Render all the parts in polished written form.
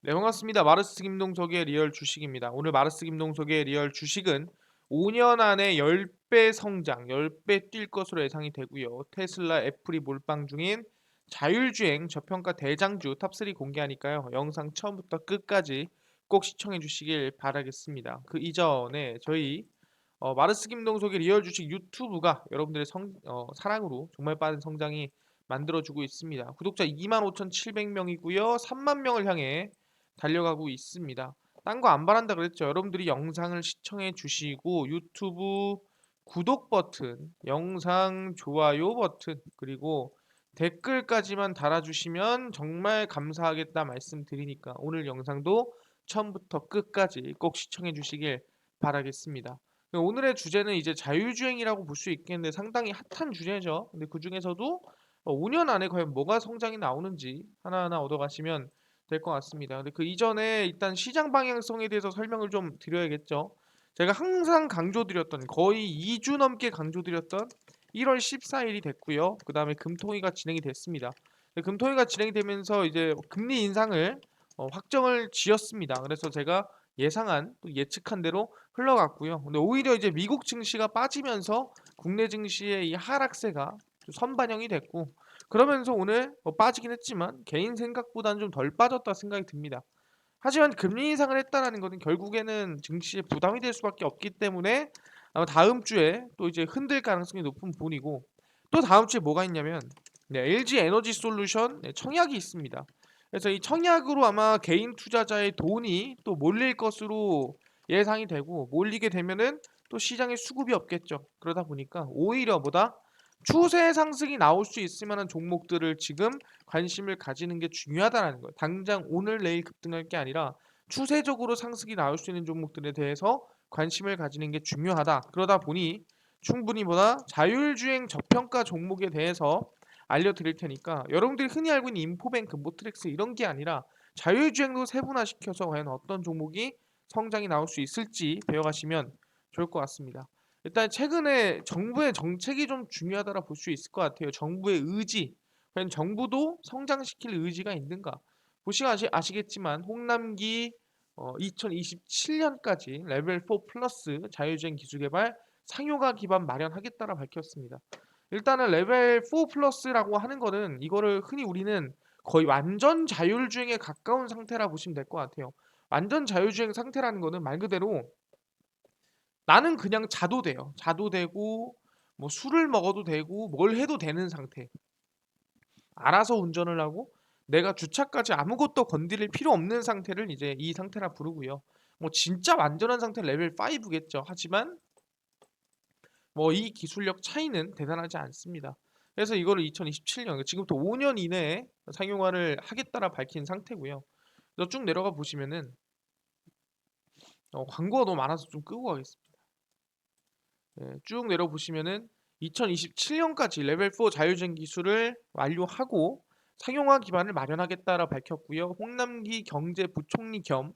네, 반갑습니다. 마르스 김동석의 리얼 주식입니다. 오늘 마르스 김동석의 리얼 주식은 5년 안에 10배 성장, 10배 뛸 것으로 예상이 되고요. 테슬라, 애플이 몰빵 중인 자율주행 저평가 대장주 탑3 공개하니까요. 영상 처음부터 끝까지 꼭 시청해 주시길 바라겠습니다. 그 이전에 저희 마르스 김동석의 리얼 주식 유튜브가 여러분들의 사랑으로 정말 빠른 성장이 만들어주고 있습니다. 구독자 25,700명이고요. 3만 명을 향해 달려가고 있습니다. 딴 거 안 바란다 그랬죠. 여러분들이 영상을 시청해 주시고 유튜브 구독 버튼, 영상 좋아요 버튼, 그리고 댓글까지만 달아주시면 정말 감사하겠다 말씀드리니까 오늘 영상도 처음부터 끝까지 꼭 시청해 주시길 바라겠습니다. 오늘의 주제는 이제 자율주행이라고 볼 수 있겠는데 상당히 핫한 주제죠. 근데 그 중에서도 5년 안에 과연 뭐가 성장이 나오는지 하나하나 얻어가시면 될 것 같습니다. 근데 그 이전에 일단 시장 방향성에 대해서 설명을 좀 드려야겠죠. 제가 항상 강조드렸던 거의 2주 넘게 강조드렸던 1월 14일이 됐고요. 그 다음에 금통위가 진행이 됐습니다. 금통위가 진행이 되면서 이제 금리 인상을 확정을 지었습니다. 그래서 제가 예상한 또 예측한 대로 흘러갔고요. 근데 오히려 이제 미국 증시가 빠지면서 국내 증시의 이 하락세가 좀 선반영이 됐고 그러면서 오늘 빠지긴 했지만 개인 생각보다는 좀 덜 빠졌다 생각이 듭니다. 하지만 금리 인상을 했다라는 것은 결국에는 증시에 부담이 될 수밖에 없기 때문에 아마 다음 주에 또 이제 흔들 가능성이 높은 부분이고 또 다음 주에 뭐가 있냐면 네, LG 에너지 솔루션 청약이 있습니다. 그래서 이 청약으로 아마 개인 투자자의 돈이 또 몰릴 것으로 예상이 되고 몰리게 되면은 또 시장에 수급이 없겠죠. 그러다 보니까 오히려 보다 추세 상승이 나올 수 있을 만한 종목들을 지금 관심을 가지는 게 중요하다는 거예요. 당장 오늘 내일 급등할 게 아니라 추세적으로 상승이 나올 수 있는 종목들에 대해서 관심을 가지는 게 중요하다. 그러다 보니 충분히 보다 자율주행 저평가 종목에 대해서 알려드릴 테니까 여러분들이 흔히 알고 있는 인포뱅크, 모트렉스 이런 게 아니라 자율주행도 세분화시켜서 과연 어떤 종목이 성장이 나올 수 있을지 배워가시면 좋을 것 같습니다. 일단 최근에 정부의 정책이 좀 중요하다라 볼 수 있을 것 같아요. 정부의 의지, 과연 정부도 성장시킬 의지가 있는가? 보시면 아시겠지만 홍남기 2027년까지 레벨 4 플러스 자율주행 기술 개발 상용화 기반 마련하겠다라 밝혔습니다. 일단은 레벨 4 플러스라고 하는 거는 이거를 흔히 우리는 거의 완전 자율주행에 가까운 상태라 보시면 될 것 같아요. 완전 자율주행 상태라는 거는 말 그대로 나는 그냥 자도 돼요. 자도 되고 뭐 술을 먹어도 되고 뭘 해도 되는 상태. 알아서 운전을 하고 내가 주차까지 아무것도 건드릴 필요 없는 상태를 이제 이 상태라 부르고요. 뭐 진짜 완전한 상태 레벨 5겠죠. 하지만 뭐 이 기술력 차이는 대단하지 않습니다. 그래서 이거를 2027년 지금부터 5년 이내에 상용화를 하겠다라 밝힌 상태고요. 그래서 쭉 내려가 보시면은 광고가 너무 많아서 좀 끄고 가겠습니다. 네, 쭉 내려 보시면은 2027년까지 레벨 4 자율주행 기술을 완료하고 상용화 기반을 마련하겠다라 밝혔고요. 홍남기 경제부총리 겸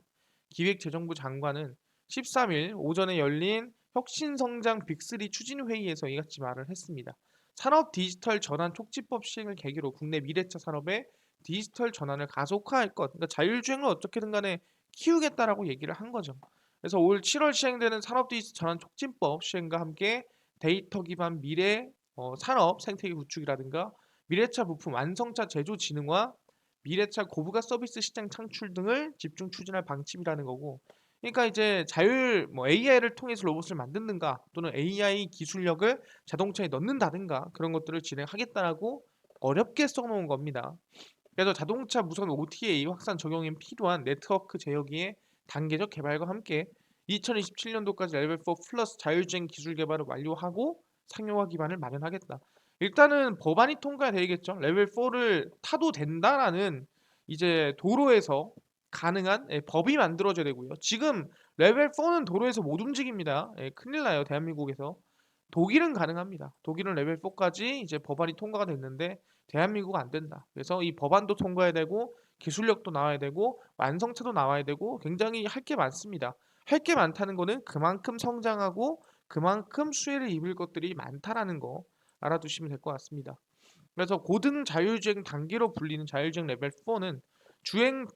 기획재정부 장관은 13일 오전에 열린 혁신성장 빅3 추진회의에서 이같이 말을 했습니다. 산업 디지털 전환 촉진법 시행을 계기로 국내 미래차 산업의 디지털 전환을 가속화할 것, 그러니까 자율주행을 어떻게든 간에 키우겠다라고 얘기를 한 거죠. 그래서 올 7월 시행되는 산업 디지털 전환 촉진법 시행과 함께 데이터 기반 미래 산업 생태계 구축이라든가 미래차 부품 완성차 제조 진흥화, 미래차 고부가 서비스 시장 창출 등을 집중 추진할 방침이라는 거고. 그러니까 이제 AI를 통해서 로봇을 만든가 또는 AI 기술력을 자동차에 넣는다든가 그런 것들을 진행하겠다라고 어렵게 써놓은 겁니다. 그래서 자동차 무선 OTA 확산 적용에 필요한 네트워크 제어기의 단계적 개발과 함께 2027년도까지 레벨 4 플러스 자율주행 기술 개발을 완료하고 상용화 기반을 마련하겠다. 일단은 법안이 통과되겠죠. 레벨 4를 타도 된다라는 이제 도로에서 가능한 법이 만들어져야 되고요. 지금 레벨 4는 도로에서 못 움직입니다. 큰일 나요. 대한민국에서. 독일은 가능합니다. 독일은 레벨 4까지 이제 법안이 통과가 됐는데 대한민국은 안 된다. 그래서 이 법안도 통과해야 되고 기술력도 나와야 되고 완성차도 나와야 되고 굉장히 할 게 많습니다. 할 게 많다는 거는 그만큼 성장하고 그만큼 수혜를 입을 것들이 많다라는 거 알아두시면 될 것 같습니다. 그래서 고등 자율주행 단계로 불리는 자율주행 레벨 4는 주행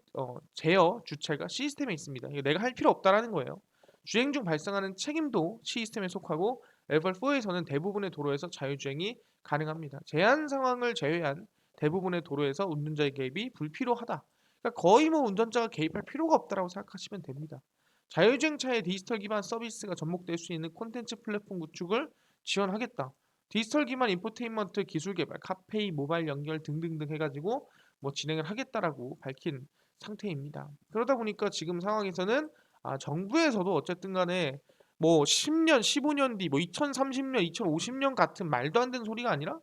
제어 주체가 시스템에 있습니다. 이거 내가 할 필요 없다라는 거예요. 주행 중 발생하는 책임도 시스템에 속하고 레벨 4에서는 대부분의 도로에서 자율주행이 가능합니다. 제한 상황을 제외한 대부분의 도로에서 운전자의 개입이 불필요하다. 그러니까 거의 뭐 운전자가 개입할 필요가 없다라고 생각하시면 됩니다. 자율주행차의 디지털 기반 서비스가 접목될 수 있는 콘텐츠 플랫폼 구축을 지원하겠다. 디지털 기반 인포테인먼트 기술 개발, 카페이, 모바일 연결 등등등 해가지고 뭐 진행을 하겠다라고 밝힌 상태입니다. 그러다 보니까 지금 상황에서는 정부에서도 어쨌든 간에 뭐 10년, 15년 뒤, 뭐 2030년, 2050년 같은 말도 안 되는 소리가 아니라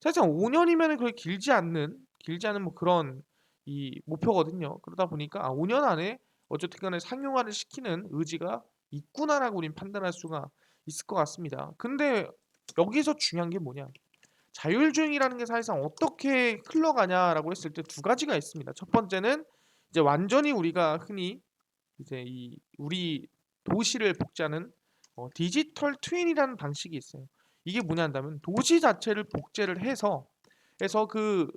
사실상 5년이면 그렇게 길지 않은 뭐 그런 이 목표거든요. 그러다 보니까 5년 안에 어쨌든 간에 상용화를 시키는 의지가 있구나라고 우린 판단할 수가 있을 것 같습니다. 근데 여기서 중요한 게 뭐냐? 자율주행이라는 게 사실상 어떻게 흘러가냐라고 했을 때 두 가지가 있습니다. 첫 번째는 이제 완전히 우리가 흔히 이제 이 우리 도시를 복제하는 디지털 트윈이라는 방식이 있어요. 이게 뭐냐 한다면 도시 자체를 복제를 해서 그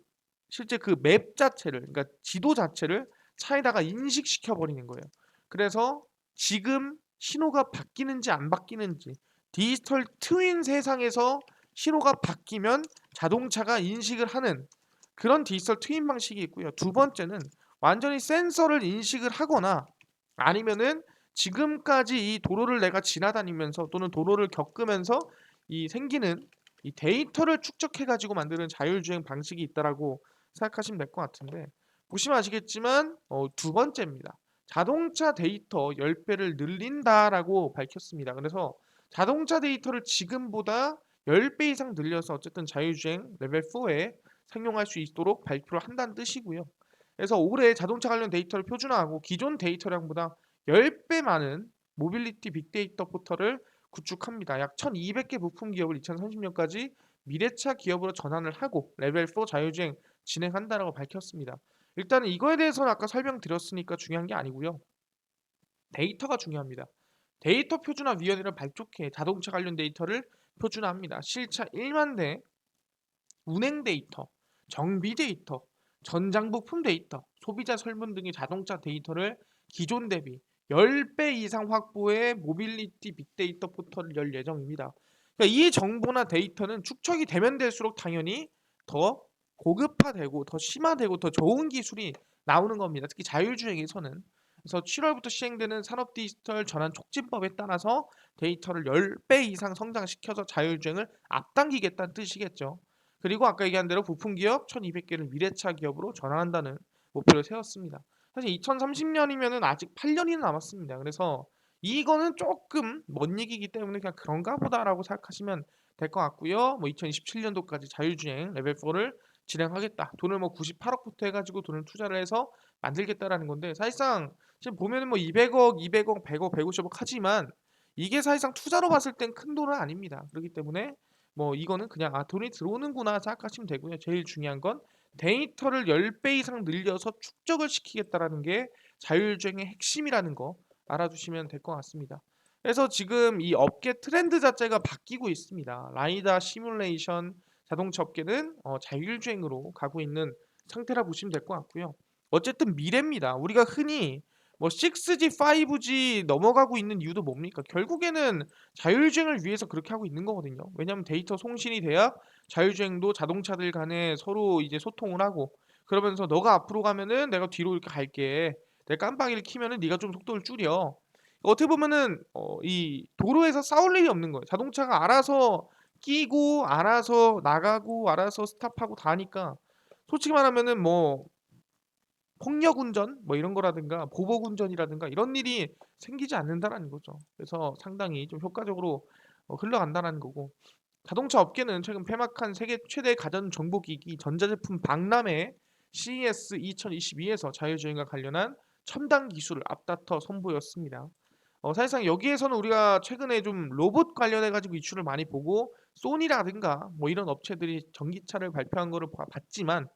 실제 그 맵 자체를, 그러니까 지도 자체를 차에다가 인식시켜 버리는 거예요. 그래서 지금 신호가 바뀌는지 안 바뀌는지 디지털 트윈 세상에서 신호가 바뀌면 자동차가 인식을 하는 그런 디지털 트윈 방식이 있고요. 두 번째는 완전히 센서를 인식을 하거나 아니면은 지금까지 이 도로를 내가 지나다니면서 또는 도로를 겪으면서 이 생기는 이 데이터를 축적해 가지고 만드는 자율주행 방식이 있다라고 생각하시면 될 것 같은데, 보시면 아시겠지만 두 번째입니다. 자동차 데이터 10배를 늘린다라고 밝혔습니다. 그래서 자동차 데이터를 지금보다 10배 이상 늘려서 어쨌든 자율주행 레벨 4에 상용할 수 있도록 발표를 한다는 뜻이고요. 그래서 올해 자동차 관련 데이터를 표준화하고 기존 데이터량보다 10배 많은 모빌리티 빅데이터 포털을 구축합니다. 약 1200개 부품 기업을 2030년까지 미래차 기업으로 전환을 하고 레벨 4 자율주행 진행한다라고 밝혔습니다. 일단은 이거에 대해서는 아까 설명드렸으니까 중요한 게 아니고요. 데이터가 중요합니다. 데이터 표준화 위원회를 발족해 자동차 관련 데이터를 표준화합니다. 실차 1만 대 운행 데이터, 정비 데이터, 전장 부품 데이터, 소비자 설문 등의 자동차 데이터를 기존 대비 10배 이상 확보해 모빌리티 빅데이터 포털을 열 예정입니다. 그러니까 이 정보나 데이터는 축적이 되면 될수록 당연히 더 고급화되고 더 심화되고 더 좋은 기술이 나오는 겁니다. 특히 자율주행에서는. 그래서 7월부터 시행되는 산업 디지털 전환 촉진법에 따라서 데이터를 10배 이상 성장시켜서 자율주행을 앞당기겠다는 뜻이겠죠. 그리고 아까 얘기한 대로 부품 기업 1200개를 미래차 기업으로 전환한다는 목표를 세웠습니다. 사실 2030년이면은 아직 8년이나 남았습니다. 그래서 이거는 조금 먼 얘기이기 때문에 그냥 그런가 보다라고 생각하시면 될 것 같고요. 뭐 2027년도까지 자율주행 레벨 4를 진행하겠다. 돈을 뭐 98억부터 해가지고 돈을 투자를 해서 만들겠다라는 건데, 사실상 지금 보면은 뭐 200억, 200억, 100억, 150억 하지만 이게 사실상 투자로 봤을 땐 큰 돈은 아닙니다. 그렇기 때문에 뭐 이거는 그냥 돈이 들어오는구나 생각하시면 되고요. 제일 중요한 건 데이터를 10배 이상 늘려서 축적을 시키겠다라는 게 자율주행의 핵심이라는 거 알아두시면 될 것 같습니다. 그래서 지금 이 업계 트렌드 자체가 바뀌고 있습니다. 라이다 시뮬레이션 자동차 업계는 자율주행으로 가고 있는 상태라 보시면 될 것 같고요. 어쨌든 미래입니다. 우리가 흔히 뭐 6G, 5G 넘어가고 있는 이유도 뭡니까? 결국에는 자율주행을 위해서 그렇게 하고 있는 거거든요. 왜냐하면 데이터 송신이 돼야 자율주행도 자동차들 간에 서로 이제 소통을 하고, 그러면서 너가 앞으로 가면은 내가 뒤로 이렇게 갈게. 내가 깜빡이를 키면은 네가 좀 속도를 줄여. 어떻게 보면은 이 도로에서 싸울 일이 없는 거예요. 자동차가 알아서 끼고 알아서 나가고 알아서 스탑하고 다 하니까 솔직히 말하면은 뭐 폭력 운전 뭐 이런 거라든가 보복 운전이라든가 이런 일이 생기지 않는다라는 거죠. 그래서 상당히 좀 효과적으로 흘러간다라는 거고, 자동차 업계는 최근 폐막한 세계 최대 가전 정보기기 전자제품 박람회 CES 2022에서 자율주행과 관련한 첨단 기술을 앞다퉈 선보였습니다. 사실상 여기에서는 우리가 최근에 좀 로봇 관련해 가지고 이슈를 많이 보고 소니라든가 뭐 이런 업체들이 전기차를 발표한 거를 봤지만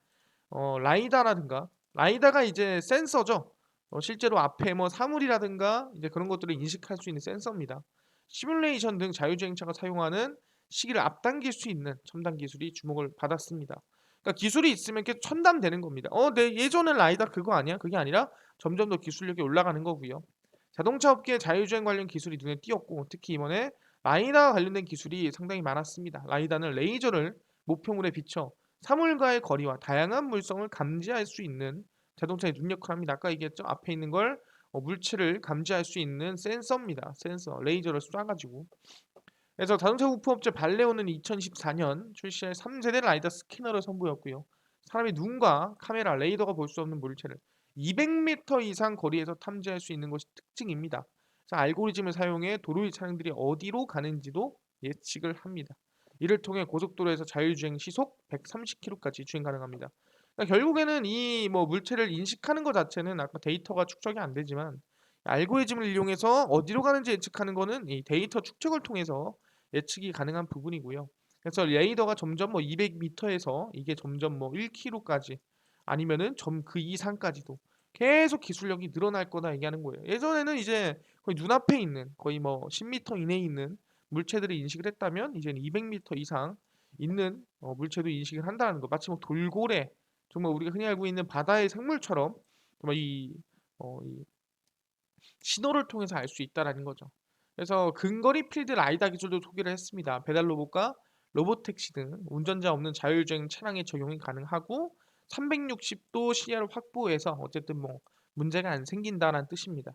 라이다가 이제 센서죠. 실제로 앞에 뭐 사물이라든가 이제 그런 것들을 인식할 수 있는 센서입니다. 시뮬레이션 등 자율주행차가 사용하는 시기를 앞당길 수 있는 첨단 기술이 주목을 받았습니다. 그러니까 기술이 있으면 계속 첨단되는 겁니다. 내 예전엔 라이다 그거 아니야? 그게 아니라 점점 더 기술력이 올라가는 거고요. 자동차 업계의 자율주행 관련 기술이 눈에 띄었고 특히 이번에 라이다와 관련된 기술이 상당히 많았습니다. 라이다는 레이저를 목표물에 비춰 사물과의 거리와 다양한 물성을 감지할 수 있는 자동차의 눈 역할을 합니다. 아까 얘기했죠? 앞에 있는 걸 물체를 감지할 수 있는 센서입니다. 센서, 레이저를 쏴가지고. 그래서 자동차 부품업체 발레오는 2014년 출시할 3세대 라이더 스캐너를 선보였고요. 사람의 눈과 카메라, 레이더가 볼 수 없는 물체를 200m 이상 거리에서 탐지할 수 있는 것이 특징입니다. 그래서 알고리즘을 사용해 도로 위 차량들이 어디로 가는지도 예측을 합니다. 이를 통해 고속도로에서 자율주행 시속 130km까지 주행 가능합니다. 그러니까 결국에는 이 물체를 인식하는 것 자체는 아까 데이터가 축적이 안 되지만 알고리즘을 이용해서 어디로 가는지 예측하는 거는 이 데이터 축적을 통해서 예측이 가능한 부분이고요. 그래서 레이더가 점점 200m에서 이게 점점 1km까지 아니면은 그 이상까지도 계속 기술력이 늘어날 거다 얘기하는 거예요. 예전에는 이제 거의 눈앞에 있는 거의 10m 이내에 있는 물체들을 인식을 했다면 이제는 200m 이상 있는 물체도 인식을 한다는 거. 마치 돌고래 정말 우리가 흔히 알고 있는 바다의 생물처럼 정말 이 신호를 통해서 알 수 있다라는 거죠. 그래서 근거리 필드 라이다 기술도 소개를 했습니다. 배달 로봇과 로봇 택시 등 운전자 없는 자율주행 차량에 적용이 가능하고 360도 시야를 확보해서 어쨌든 문제가 안 생긴다는 뜻입니다.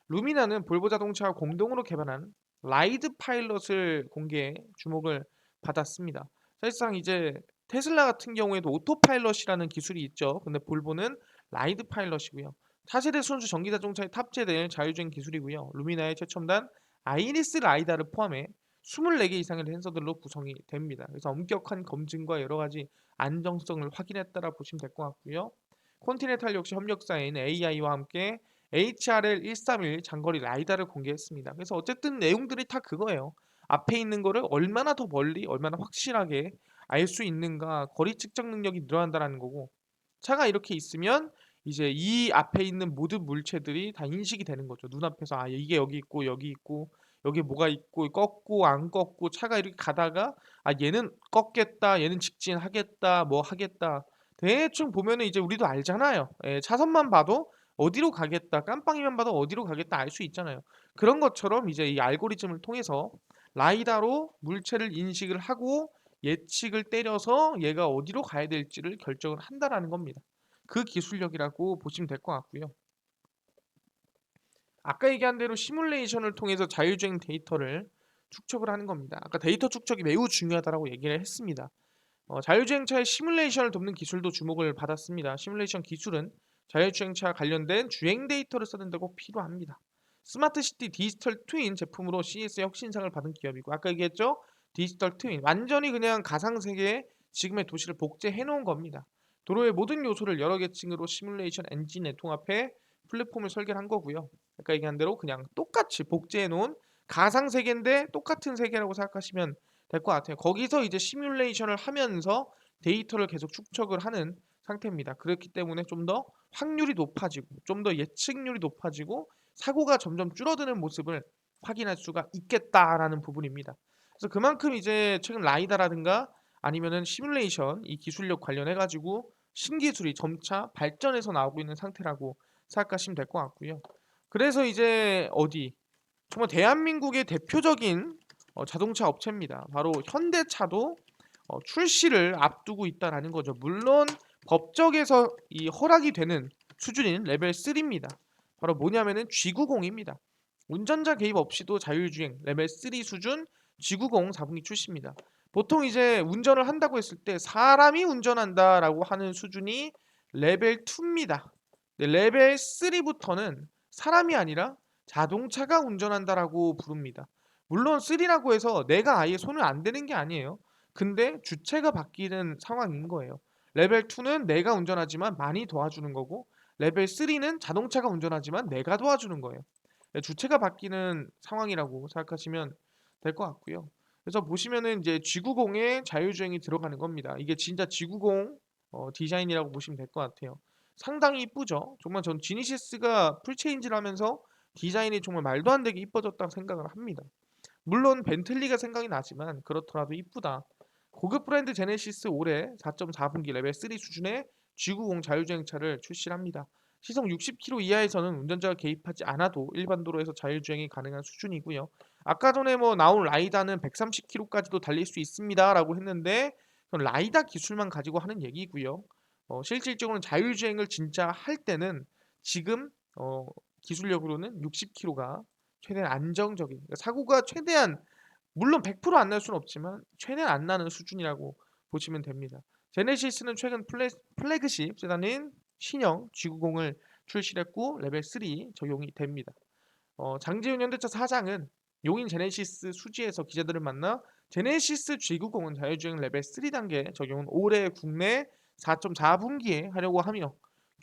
루미나는 볼보 자동차와 공동으로 개발한 라이드 파일럿을 공개해 주목을 받았습니다. 사실상 이제 테슬라 같은 경우에도 오토 파일럿이라는 기술이 있죠. 근데 볼보는 라이드 파일럿이고요. 차세대 순수 전기 자동차에 탑재될 자율주행 기술이고요. 루미나의 최첨단 아이리스 라이다를 포함해 24개 이상의 센서들로 구성이 됩니다. 그래서 엄격한 검증과 여러 가지 안정성을 확인했다라 보시면 될 것 같고요. 콘티넨탈 역시 협력사인 AI와 함께 HRL131 장거리 라이다를 공개했습니다. 그래서 어쨌든 내용들이 다 그거예요. 앞에 있는 거를 얼마나 더 멀리, 얼마나 확실하게 알 수 있는가, 거리 측정 능력이 늘어난다는 거고 차가 이렇게 있으면 이제 이 앞에 있는 모든 물체들이 다 인식이 되는 거죠. 눈앞에서 이게 여기 있고 여기 있고 여기 뭐가 있고 꺾고 안 꺾고 차가 이렇게 가다가 얘는 꺾겠다 얘는 직진하겠다 뭐 하겠다 대충 보면은 이제 우리도 알잖아요. 예, 차선만 봐도 어디로 가겠다 깜빡이만 봐도 어디로 가겠다 알 수 있잖아요. 그런 것처럼 이제 이 알고리즘을 통해서 라이다로 물체를 인식을 하고 예측을 때려서 얘가 어디로 가야 될지를 결정을 한다라는 겁니다. 그 기술력이라고 보시면 될 것 같고요. 아까 얘기한 대로 시뮬레이션을 통해서 자율주행 데이터를 축적을 하는 겁니다. 아까 데이터 축적이 매우 중요하다고 얘기를 했습니다. 자율주행차의 시뮬레이션을 돕는 기술도 주목을 받았습니다. 시뮬레이션 기술은 자율주행차 관련된 주행 데이터를 써낸다고 꼭 필요합니다. 스마트시티 디지털 트윈 제품으로 CES의 혁신상을 받은 기업이고 아까 얘기했죠? 디지털 트윈 완전히 그냥 가상세계에 지금의 도시를 복제해 놓은 겁니다. 도로의 모든 요소를 여러 계층으로 시뮬레이션 엔진에 통합해 플랫폼을 설계한 거고요. 아까 얘기한 대로 그냥 똑같이 복제해 놓은 가상세계인데 똑같은 세계라고 생각하시면 될 것 같아요. 거기서 이제 시뮬레이션을 하면서 데이터를 계속 축적을 하는 상태입니다. 그렇기 때문에 좀 더 확률이 높아지고 좀 더 예측률이 높아지고 사고가 점점 줄어드는 모습을 확인할 수가 있겠다라는 부분입니다. 그래서 그만큼 이제 최근 라이다라든가 아니면은 시뮬레이션 이 기술력 관련해 가지고 신기술이 점차 발전해서 나오고 있는 상태라고 생각하시면 될 것 같고요. 그래서 이제 정말 대한민국의 대표적인 자동차 업체입니다. 바로 현대차도 출시를 앞두고 있다라는 거죠. 물론 법적에서 이 허락이 되는 수준인 레벨 3입니다. 바로 뭐냐면은 G90입니다. 운전자 개입 없이도 자율주행 레벨 3 수준 G90 4분기 출시입니다. 보통 이제 운전을 한다고 했을 때 사람이 운전한다라고 하는 수준이 레벨 2입니다. 레벨 3부터는 사람이 아니라 자동차가 운전한다라고 부릅니다. 물론 3라고 해서 내가 아예 손을 안 대는 게 아니에요. 근데 주체가 바뀌는 상황인 거예요. 레벨 2는 내가 운전하지만 많이 도와주는 거고 레벨 3는 자동차가 운전하지만 내가 도와주는 거예요. 주체가 바뀌는 상황이라고 생각하시면 될 것 같고요. 그래서 보시면은 이제 G90에 자율주행이 들어가는 겁니다. 이게 진짜 G90 디자인이라고 보시면 될 것 같아요. 상당히 이쁘죠. 정말 전 지니시스가 풀체인지를 하면서 디자인이 정말 말도 안 되게 이뻐졌다고 생각을 합니다. 물론 벤틀리가 생각이 나지만 그렇더라도 이쁘다. 고급 브랜드 제네시스 올해 4.4분기 레벨 3 수준의 G90 자율주행차를 출시합니다. 시속 60km 이하에서는 운전자가 개입하지 않아도 일반 도로에서 자율주행이 가능한 수준이고요. 아까 전에 뭐 나온 라이다는 130km까지도 달릴 수 있습니다라고 했는데 그건 라이다 기술만 가지고 하는 얘기고요. 실질적으로는 자율주행을 진짜 할 때는 지금 기술력으로는 60km가 최대한 안정적인 그러니까 사고가 최대한 물론 100%안 날 수는 없지만 최대한 안 나는 수준이라고 보시면 됩니다. 제네시스는 최근 플래그십 세단인 신형 G90을 출시했고 레벨 3 적용이 됩니다. 장지훈 현대차 사장은 용인 제네시스 수지에서 기자들을 만나 제네시스 G90은 자율주행 레벨 3 단계 적용은 올해 국내 4.4분기에 하려고 하며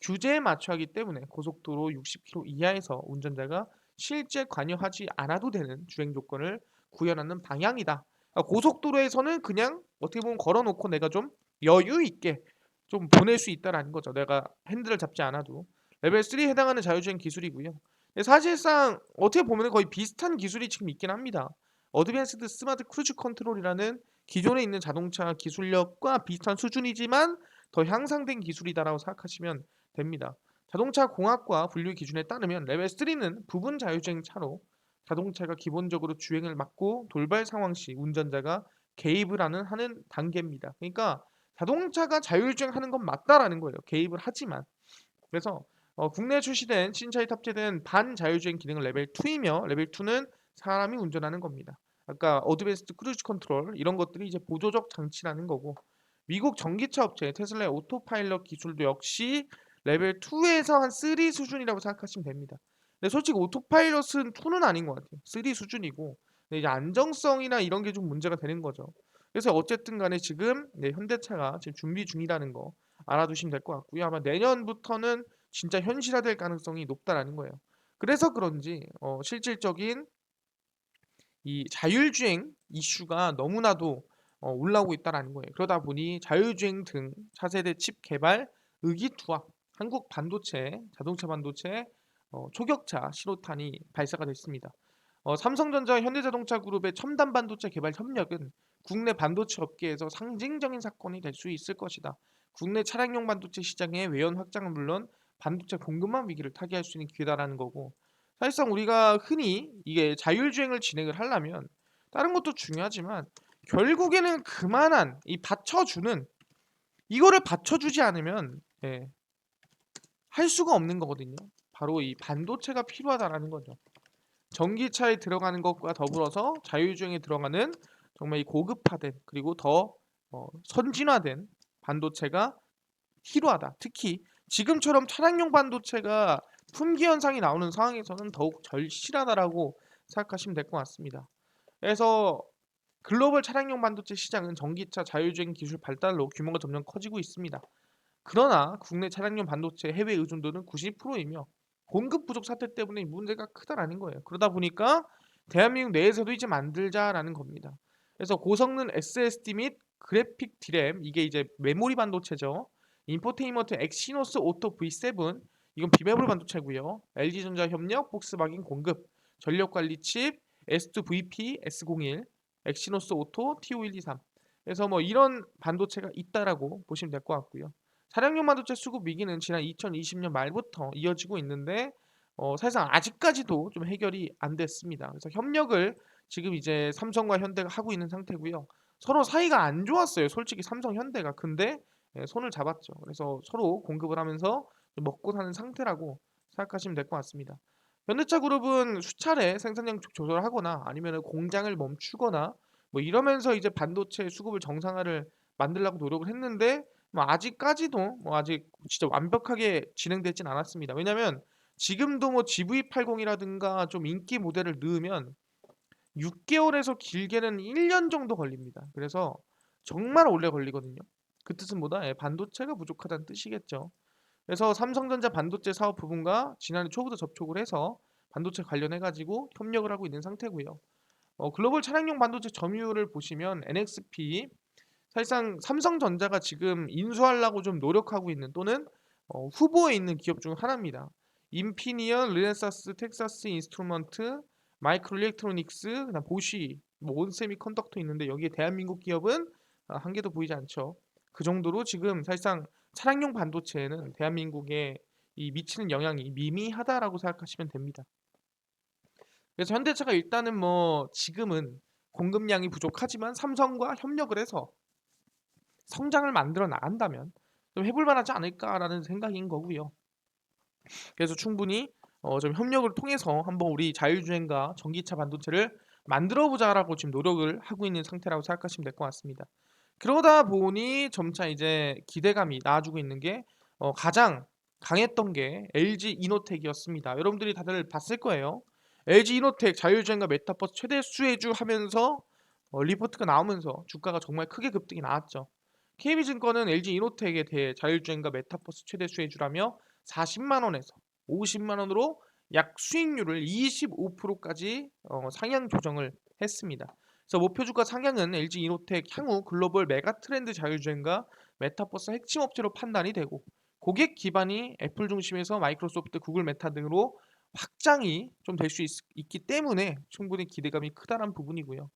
규제에 맞춰 하기 때문에 고속도로 60km 이하에서 운전자가 실제 관여하지 않아도 되는 주행 조건을 구현하는 방향이다. 그러니까 고속도로에서는 그냥 어떻게 보면 걸어놓고 내가 좀 여유 있게 좀 보낼 수 있다라는 거죠. 내가 핸들을 잡지 않아도 레벨 3에 해당하는 자율주행 기술이고요. 근데 사실상 어떻게 보면 거의 비슷한 기술이 지금 있긴 합니다. 어드밴스드 스마트 크루즈 컨트롤이라는 기존에 있는 자동차 기술력과 비슷한 수준이지만 더 향상된 기술이다라고 생각하시면 됩니다. 자동차 공학과 분류 기준에 따르면 레벨 3는 부분 자율주행 차로 자동차가 기본적으로 주행을 막고 돌발 상황 시 운전자가 개입을 하는 단계입니다. 그러니까 자동차가 자율주행하는 건 맞다라는 거예요. 개입을 하지만. 그래서 국내에 출시된 신차에 탑재된 반자율주행 기능은 레벨 2이며 레벨 2는 사람이 운전하는 겁니다. 아까 어드밴스드 크루즈 컨트롤 이런 것들이 이제 보조적 장치라는 거고 미국 전기차 업체 테슬라의 오토파일럿 기술도 역시 레벨 2에서 한 3 수준이라고 생각하시면 됩니다. 근데 솔직히 오토파일럿은 2는 아닌 것 같아요. 3 수준이고 근데 이제 안정성이나 이런 게 좀 문제가 되는 거죠. 그래서 어쨌든 간에 지금 현대차가 지금 준비 중이라는 거 알아두시면 될 것 같고요. 아마 내년부터는 진짜 현실화될 가능성이 높다라는 거예요. 그래서 그런지 실질적인 이 자율주행 이슈가 너무나도 올라오고 있다라는 거예요. 그러다 보니 자율주행 등 차세대 칩 개발 의기투합, 한국 반도체, 자동차 반도체 초격차 신호탄이 발사가 됐습니다. 삼성전자 현대자동차 그룹의 첨단 반도체 개발 협력은 국내 반도체 업계에서 상징적인 사건이 될 수 있을 것이다. 국내 차량용 반도체 시장의 외연 확장은 물론 반도체 공급망 위기를 타개할 수 있는 기회다라는 거고 사실상 우리가 흔히 이게 자율주행을 진행을 하려면 다른 것도 중요하지만 결국에는 그만한 이 받쳐주는 이거를 받쳐주지 않으면 할 수가 없는 거거든요. 바로 이 반도체가 필요하다라는 거죠. 전기차에 들어가는 것과 더불어서 자율주행에 들어가는 정말 이 고급화된 그리고 더 선진화된 반도체가 필요하다. 특히 지금처럼 차량용 반도체가 품귀 현상이 나오는 상황에서는 더욱 절실하다라고 생각하시면 될 것 같습니다. 그래서 글로벌 차량용 반도체 시장은 전기차 자율주행 기술 발달로 규모가 점점 커지고 있습니다. 그러나 국내 차량용 반도체 해외 의존도는 90%이며 공급 부족 사태 때문에 문제가 크다라는 거예요. 그러다 보니까 대한민국 내에서도 이제 만들자라는 겁니다. 그래서 고성능 SSD 및 그래픽 디램 이게 이제 메모리 반도체죠. 인포테인먼트 엑시노스 오토 V7 이건 비메모리 반도체고요. LG전자 협력, 폭스바겐 공급, 전력 관리 칩 S2VP S01, 엑시노스 오토 T5123. 그래서 뭐 이런 반도체가 있다라고 보시면 될 것 같고요. 차량용 반도체 수급 위기는 지난 2020년 말부터 이어지고 있는데 사실상 아직까지도 좀 해결이 안 됐습니다. 그래서 협력을 지금 이제 삼성과 현대가 하고 있는 상태고요. 서로 사이가 안 좋았어요. 솔직히 삼성 현대가 근데 손을 잡았죠. 그래서 서로 공급을 하면서 먹고 사는 상태라고 생각하시면 될 것 같습니다. 현대차 그룹은 수차례 생산량 조절을 하거나 아니면 공장을 멈추거나 뭐 이러면서 이제 반도체 수급을 정상화를 만들려고 노력을 했는데 뭐 아직까지도 뭐 아직 진짜 완벽하게 진행되진 않았습니다. 왜냐면 지금도 뭐 GV80이라든가 좀 인기 모델을 넣으면 6개월에서 길게는 1년 정도 걸립니다. 그래서 정말 오래 걸리거든요. 그 뜻은 뭐다? 반도체가 부족하다는 뜻이겠죠. 그래서 삼성전자 반도체 사업 부분과 지난해 초부터 접촉을 해서 반도체 관련해 가지고 협력을 하고 있는 상태고요. 글로벌 차량용 반도체 점유율을 보시면 NXP 사실상 삼성전자가 지금 인수하려고 좀 노력하고 있는 또는 후보에 있는 기업 중 하나입니다. 인피니언, 르네사스, 텍사스 인스트루먼트, 마이크로 일렉트로닉스, 그다음 보쉬, 뭐 온세미컨덕터 있는데 여기에 대한민국 기업은 한계도 보이지 않죠. 그 정도로 지금 사실상 차량용 반도체에는 대한민국에 이 미치는 영향이 미미하다라고 생각하시면 됩니다. 그래서 현대차가 일단은 뭐 지금은 공급량이 부족하지만 삼성과 협력을 해서 성장을 만들어 나간다면 좀 해볼 만하지 않을까라는 생각인 거고요. 그래서 충분히 좀 협력을 통해서 한번 우리 자율주행과 전기차 반도체를 만들어 보자라고 지금 노력을 하고 있는 상태라고 생각하시면 될 것 같습니다. 그러다 보니 점차 이제 기대감이 나아지고 있는 게 가장 강했던 게 LG 이노텍이었습니다. 여러분들이 다들 봤을 거예요. LG 이노텍 자율주행과 메타버스 최대 수혜주 하면서 리포트가 나오면서 주가가 정말 크게 급등이 나왔죠. KB증권은 LG 이노텍에 대해 자율주행과 메타버스 최대 수혜주라며 40만 원에서 50만 원으로 약 수익률을 25%까지 상향 조정을 했습니다. 그래서 목표 주가 상향은 LG 이노텍 향후 글로벌 메가 트렌드 자율주행과 메타버스 핵심 업체로 판단이 되고 고객 기반이 애플 중심에서 마이크로소프트, 구글, 메타 등으로 확장이 좀 될 수 있기 때문에 충분히 기대감이 크다는 부분이고요.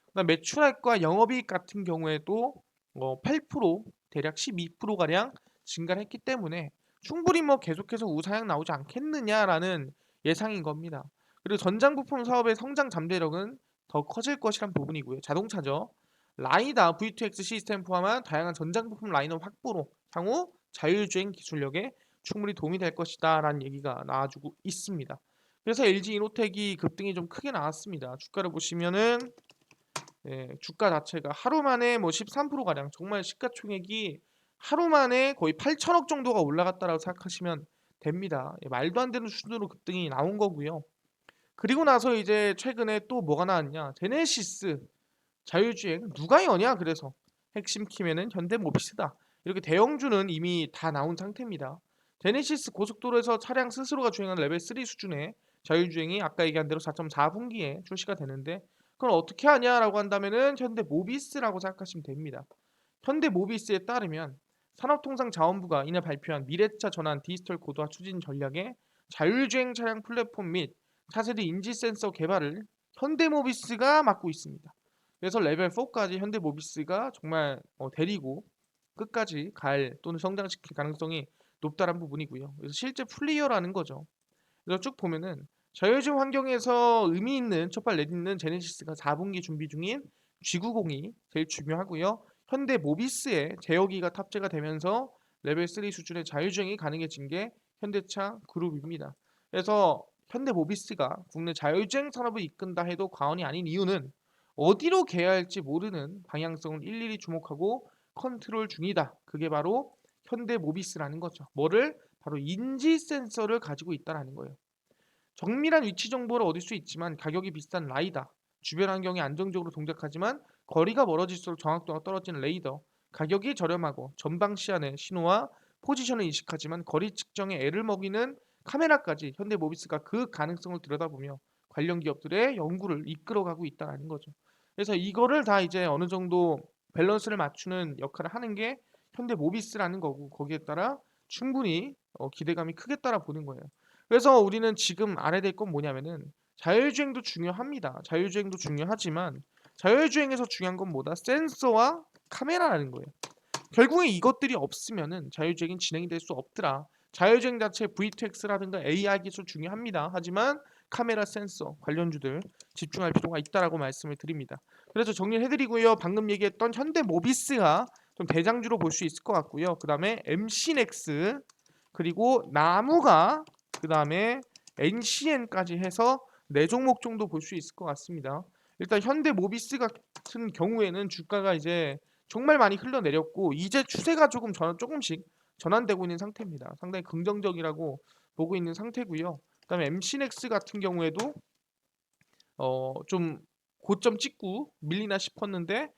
그다음 매출액과 영업이익 같은 경우에도 8% 대략 12% 가량 증가를 했기 때문에 충분히 뭐 계속해서 우상향 나오지 않겠느냐라는 예상인 겁니다. 그리고 전장 부품 사업의 성장 잠재력은 더 커질 것이란 부분이고요. 자동차죠. 라이다 V2X 시스템 포함한 다양한 전장 부품 라인업 확보로 향후 자율주행 기술력에 충분히 도움이 될 것이다라는 얘기가 나와주고 있습니다. 그래서 LG 이노텍이 급등이 좀 크게 나왔습니다. 주가를 보시면은 주가 자체가 하루 만에 뭐 13% 가량 정말 시가총액이 하루 만에 거의 8천억 정도가 올라갔다라고 생각하시면 됩니다. 말도 안 되는 수준으로 급등이 나온 거고요. 그리고 나서 이제 최근에 또 뭐가 나왔냐? 제네시스 자율주행 누가 여냐? 그래서 핵심 키면은 현대모비스다. 이렇게 대형주는 이미 다 나온 상태입니다. 제네시스 고속도로에서 차량 스스로가 주행하는 레벨 3 수준의 자율주행이 아까 얘기한 대로 4.4분기에 출시가 되는데 그걸 어떻게 하냐라고 한다면은 현대모비스라고 생각하시면 됩니다. 현대모비스에 따르면 산업통상자원부가 이날 발표한 미래차 전환 디지털 고도화 추진 전략에 자율주행 차량 플랫폼 및 차세대 인지 센서 개발을 현대모비스가 맡고 있습니다. 그래서 레벨 4까지 현대모비스가 정말 데리고 끝까지 갈 또는 성장시킬 가능성이 높다는 부분이고요. 그래서 실제 플레이어라는 거죠. 그래서 쭉 보면은 자율주행 환경에서 의미 있는 첫발 내딛는 제네시스가 4분기 준비 중인 G90이 제일 중요하고요. 현대 모비스에 제어기가 탑재가 되면서 레벨 3 수준의 자율주행이 가능해진 게 현대차 그룹입니다. 그래서 현대 모비스가 국내 자율주행 산업을 이끈다 해도 과언이 아닌 이유는 어디로 개야 할지 모르는 방향성을 일일이 주목하고 컨트롤 중이다. 그게 바로 현대 모비스라는 거죠. 뭐를? 바로 인지 센서를 가지고 있다라는 거예요. 정밀한 위치 정보를 얻을 수 있지만 가격이 비싼 라이다, 주변 환경에 안정적으로 동작하지만 거리가 멀어질수록 정확도가 떨어지는 레이더, 가격이 저렴하고 전방 시야내 신호와 포지션을 인식하지만 거리 측정에 애를 먹이는 카메라까지 현대모비스가 그 가능성을 들여다보며 관련 기업들의 연구를 이끌어가고 있다는 거죠. 그래서 이거를 다 이제 어느 정도 밸런스를 맞추는 역할을 하는 게 현대모비스라는 거고 거기에 따라 충분히 기대감이 크겠다라 보는 거예요. 그래서 우리는 지금 알아야 될 건 뭐냐면은 자율주행도 중요합니다. 자율주행도 중요하지만 자율주행에서 중요한 건 뭐다? 센서와 카메라라는 거예요. 결국에 이것들이 없으면은 자율주행이 진행이 될 수 없더라. 자율주행 자체 V2X라든가 AI 기술 중요합니다. 하지만 카메라 센서 관련주들 집중할 필요가 있다라고 말씀을 드립니다. 그래서 정리를 해드리고요. 방금 얘기했던 현대모비스가 좀 대장주로 볼 수 있을 것 같고요. 그 다음에 MC넥스 그리고 나무가 그 다음에 NCN까지 해서 네 종목 정도 볼 수 있을 것 같습니다. 일단 현대모비스 같은 경우에는 주가가 이제 정말 많이 흘러내렸고 이제 추세가 조금씩 전환되고 있는 상태입니다. 상당히 긍정적이라고 보고 있는 상태고요. 그다음에 MC넥스 같은 경우에도 좀 고점 찍고 밀리나 싶었는데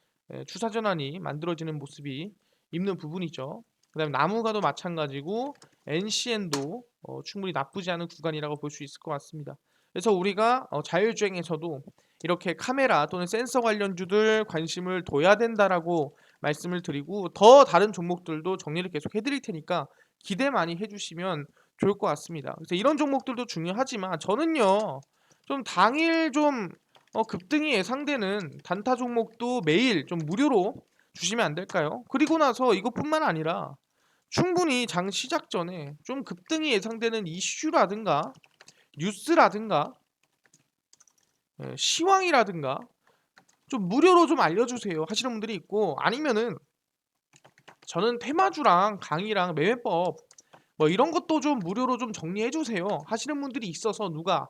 추사 전환이 만들어지는 모습이 있는 부분이죠. 그다음에 나무가도 마찬가지고 NCN도 충분히 나쁘지 않은 구간이라고 볼 수 있을 것 같습니다. 그래서 우리가 자율주행에서도 이렇게 카메라 또는 센서 관련주들 관심을 둬야 된다라고 말씀을 드리고 더 다른 종목들도 정리를 계속 해드릴 테니까 기대 많이 해주시면 좋을 것 같습니다. 그래서 이런 종목들도 중요하지만 저는요 좀 당일 좀 급등이 예상되는 단타 종목도 매일 좀 무료로 주시면 안 될까요? 그리고 나서 이것뿐만 아니라 충분히 장 시작 전에 좀 급등이 예상되는 이슈라든가 뉴스라든가 시황이라든가 좀 무료로 좀 알려주세요 하시는 분들이 있고, 아니면은 저는 테마주랑 강의랑 매매법 뭐 이런 것도 좀 무료로 좀 정리해 주세요 하시는 분들이 있어서 누가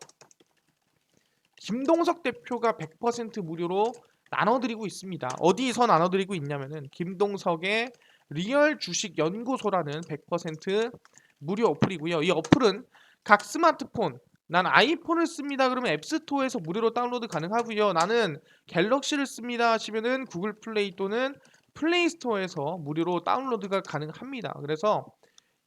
김동석 대표가 100% 무료로 나눠드리고 있습니다. 어디서 나눠드리고 있냐면은 김동석의 리얼 주식 연구소라는 100% 무료 어플이고요. 이 어플은 각 스마트폰, 난 아이폰을 씁니다 그러면 앱스토어에서 무료로 다운로드 가능하고요. 나는 갤럭시를 씁니다 하시면은 구글 플레이 또는 플레이스토어에서 무료로 다운로드가 가능합니다. 그래서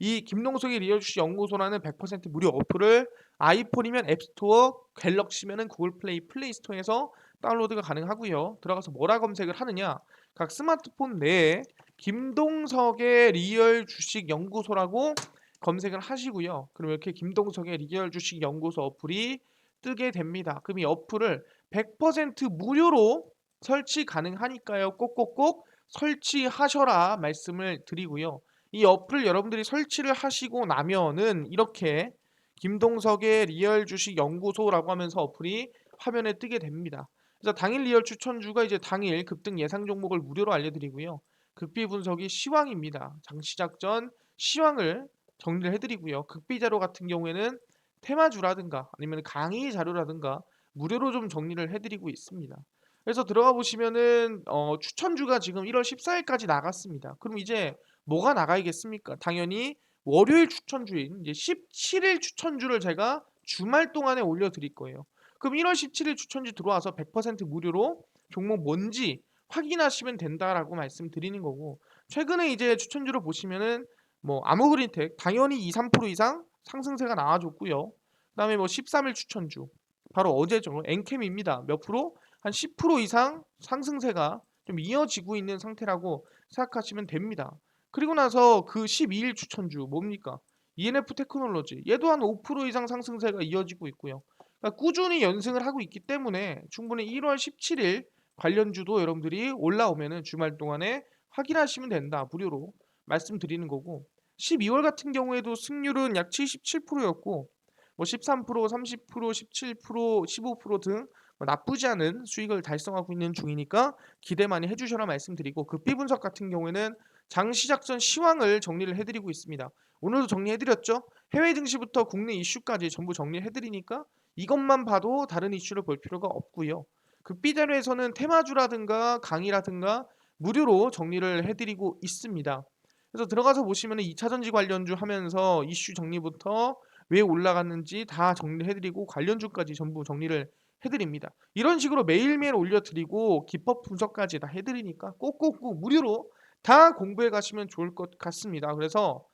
이 김동석의 리얼 주식 연구소라는 100% 무료 어플을 아이폰이면 앱스토어, 갤럭시면은 구글 플레이, 플레이스토어에서 다운로드가 가능하고요. 들어가서 뭐라 검색을 하느냐? 각 스마트폰 내에 김동석의 리얼 주식 연구소라고 검색을 하시고요. 그럼 이렇게 김동석의 리얼 주식 연구소 어플이 뜨게 됩니다. 그럼 이 어플을 100% 무료로 설치 가능하니까요. 꼭꼭꼭 설치하셔라 말씀을 드리고요. 이 어플 여러분들이 설치를 하시고 나면은 이렇게 김동석의 리얼 주식 연구소라고 하면서 어플이 화면에 뜨게 됩니다. 그래서 당일 리얼 추천주가 이제 당일 급등 예상 종목을 무료로 알려드리고요. 극비 분석이 시황입니다. 장 시작 전 시황을 정리를 해드리고요. 극비 자료 같은 경우에는 테마주라든가 아니면 강의 자료라든가 무료로 좀 정리를 해드리고 있습니다. 그래서 들어가 보시면은 추천주가 지금 1월 14일까지 나갔습니다. 그럼 이제 뭐가 나가야겠습니까? 당연히 월요일 추천주인 이제 17일 추천주를 제가 주말 동안에 올려드릴 거예요. 그럼 1월 17일 추천주 들어와서 100% 무료로 종목 뭔지 확인하시면 된다라고 말씀드리는 거고, 최근에 이제 추천주를 보시면은 뭐 아모그린텍 당연히 2, 3% 이상 상승세가 나와줬고요. 그다음에 뭐 13일 추천주 바로 어제죠. 엔캠입니다. 몇 프로? 한 10% 이상 상승세가 좀 이어지고 있는 상태라고 생각하시면 됩니다. 그리고 나서 그 12일 추천주 뭡니까? ENF 테크놀로지 얘도 한 5% 이상 상승세가 이어지고 있고요. 그러니까 꾸준히 연승을 하고 있기 때문에 충분히 1월 17일 관련주도 여러분들이 올라오면은 주말 동안에 확인하시면 된다. 무료로 말씀드리는 거고, 12월 같은 경우에도 승률은 약 77%였고 뭐 13%, 30%, 17%, 15%등 나쁘지 않은 수익을 달성하고 있는 중이니까 기대 많이 해주셔라 말씀드리고, 급비 분석 같은 경우에는 장 시작 전 시황을 정리를 해드리고 있습니다. 오늘도 정리해드렸죠. 해외 증시부터 국내 이슈까지 전부 정리해드리니까 이것만 봐도 다른 이슈를 볼 필요가 없고요. 극비 자료에서는 테마주라든가 강의라든가 무료로 정리를 해드리고 있습니다. 그래서 들어가서 보시면 2차전지 관련주 하면서 이슈 정리부터 왜 올라갔는지 다 정리해드리고 관련주까지 전부 정리를 해드립니다. 이런 식으로 매일매일 올려드리고 기법 분석까지 다 해드리니까 꼭꼭꼭 무료로 다 공부해 가시면 좋을 것 같습니다. 그래서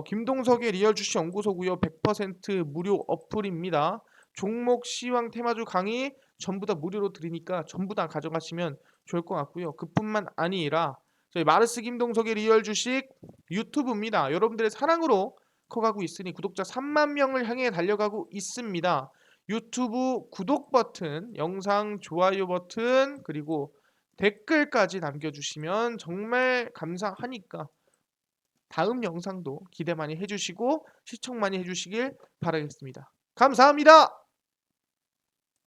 김동석의 리얼 주식 연구소고요. 100% 무료 어플입니다. 종목 시황 테마주 강의 전부 다 무료로 드리니까 전부 다 가져가시면 좋을 것 같고요. 그뿐만 아니라 저희 마르스 김동석의 리얼 주식 유튜브입니다. 여러분들의 사랑으로 커가고 있으니 구독자 3만 명을 향해 달려가고 있습니다. 유튜브 구독 버튼, 영상 좋아요 버튼, 그리고 댓글까지 남겨주시면 정말 감사하니까 다음 영상도 기대 많이 해주시고 시청 많이 해주시길 바라겠습니다. 감사합니다.